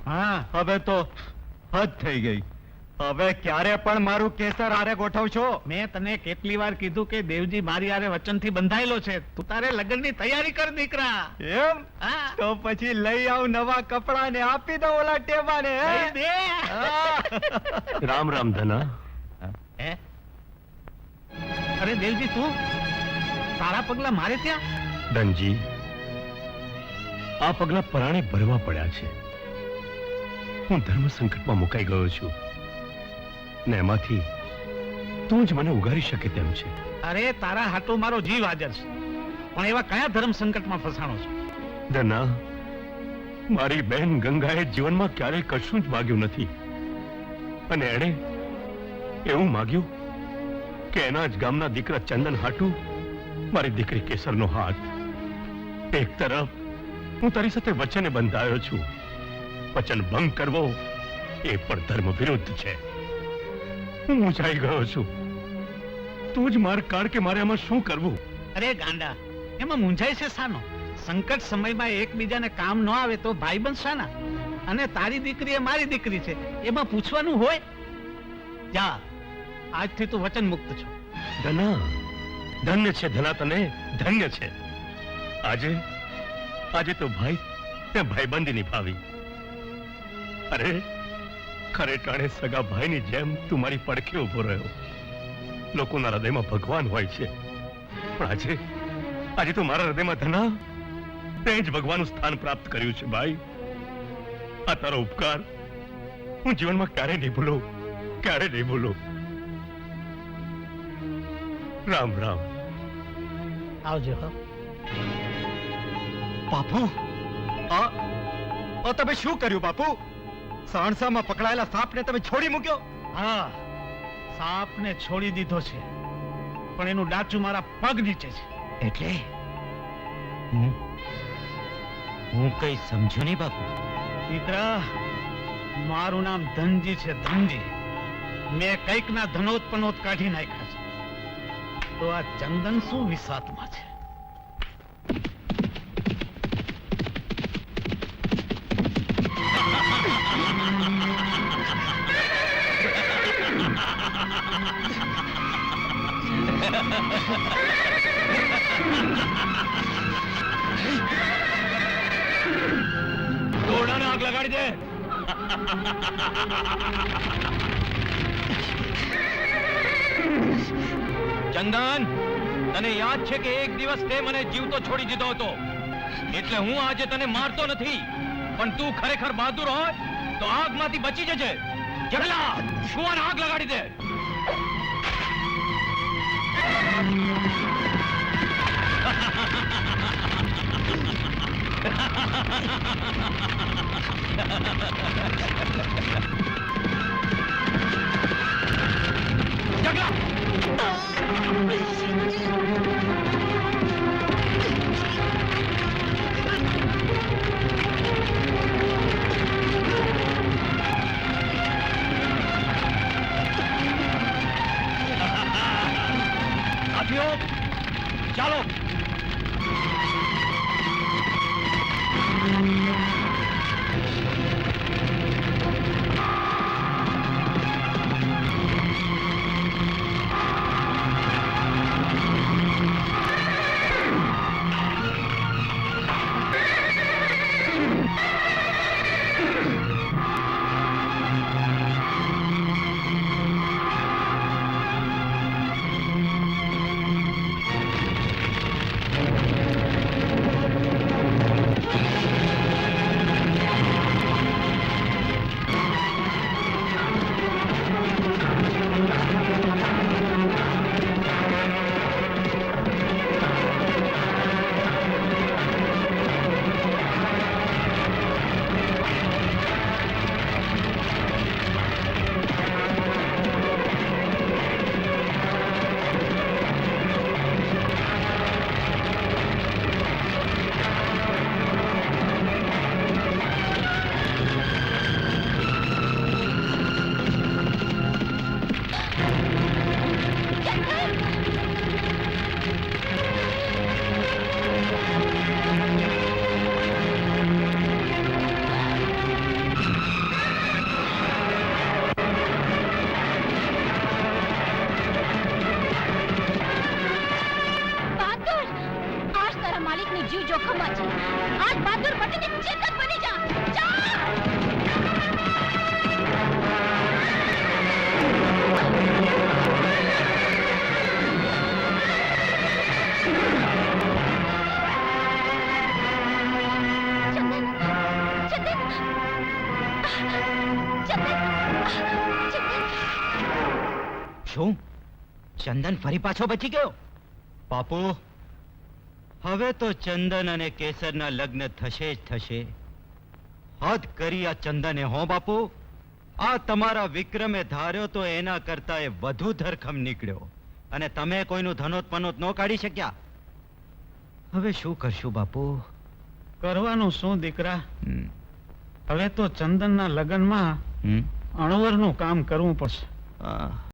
હા, હવે તો હદ થઈ ગઈ. હવે ક્યારે પણ મારું કેસર આરે ગોઠવશો? મેં તને કેટલી વાર કીધું કે દેવજી મારી આરે વચનથી બંધાયેલો છે. તું તારે લગ્નની તૈયારી કર દીકરા. એમ? હા. તો પછી લઈ આવ નવા કપડા ને આપી દો ઓલા ટેબાને. લઈ દે. રામ રામ ધના. હે? અરે દેવજી, તું તારા પગલા મારે ત્યાં? ધનજી, આ પગલા પરાણે ભરવા પડ્યા છે. હું ધર્મ સંકટમાં મુકાઈ ગયો છું ને એમાંથી તું જ મને ઉગારી શકે તેમ છે. અરે તારા હાટો મારો જીવ હાજર છે, પણ એવા કયા ધર્મ સંકટમાં ફસાણો છો? ધના, મારી બહેન ગંગાએ જીવનમાં ક્યારેય કશું જ માગ્યું નથી, અને એણે એવું માગ્યું કે એના જ ગામના દીકરા ચંદન હાટુ મારી દીકરી કેસરનો હાથ. એક તરફ હું તારી સાથે વચને બંધાયો છું, વચન ભંગ કરવો એ પણ ધર્મ વિરુદ્ધ છે. હું મૂંઝાઈ ગયો છું. તું જ માર કાઢ કે મારે આમાં શું કરવું? અરે ગાંડા, એમાં મૂંઝાય છે સાનો? સંકટ સમયમાં એકબીજાને કામ ન આવે તો ભાઈબંધ શાના? અને તારી દીકરી એ મારી દીકરી છે, એમાં પૂછવાનું હોય? જા, આજથી તું વચન મુક્ત છો. ધના, ધન્ય છે ધના, તને ધન્ય છે. આજે તો ભાઈ તે ભાઈબંધી નિભાવી. અરે ખરે ટાણે સગા ભાઈની જેમ તું મારી પડખે ઉભો રહ્યો. લોકોના હૃદયમાં ભગવાન હોય છે, પણ આજે તો મારા હૃદયમાં ધના તે જ ભગવાનનું સ્થાન પ્રાપ્ત કર્યું છે. ભાઈ, આ તારો ઉપકાર હું જીવનમાં ક્યારે નહીં ભૂલું, ક્યારે નહીં ભૂલું. રામ રામ. આવજો. બાપુ, આ તમે શું કર્યું બાપુ? સાણસામાં પકડાયેલા સાપને તમે છોડી મૂક્યો? હા, સાપને છોડી દીધો છે, પણ એનું ડાચું મારા પગ નીચે છે. એટલે હું કઈ સમજો નહીં બાપુ. દીકરા, મારું નામ ધનજી છે, ધનજી. મેં કઈક ના ધનોત કાઢી નાખ્યા છે. તો આ ચંદન શું વિશ્વાસમાં છે? દોરડાને આગ લગાડી દે. ચંદન, તને યાદ છે કે એક દિવસ તે મને જીવતો છોડી દીધો હતો, એટલે હું આજે તને મારતો નથી, પણ તું ખરેખર બહાદુર હોય તો આગમાંથી બચી જજે. જગલા, કુવાને આગ લગાડી દે. સાથીઓ, ચાલો. શું ચંદન ફરી પાછો બચી ગયો? બાપુ, હવે તો ચંદન અને કેસરના લગ્ન થશે જ થશે. હદ કરી આ ચંદને હો બાપુ. આ તમારા વિક્રમે ધાર્યો તો એના કરતા એ વધુ ધરખમ નીકળ્યો અને તમે કોઈનું ધનોત પનોત ન કાઢી શક્યા. હવે શું કરશું બાપુ? કરવાનું શું દીકરા? હમ, હવે તો ચંદનના લગ્નમાં હમ, અણવરનું કામ કરવું પડશે. આ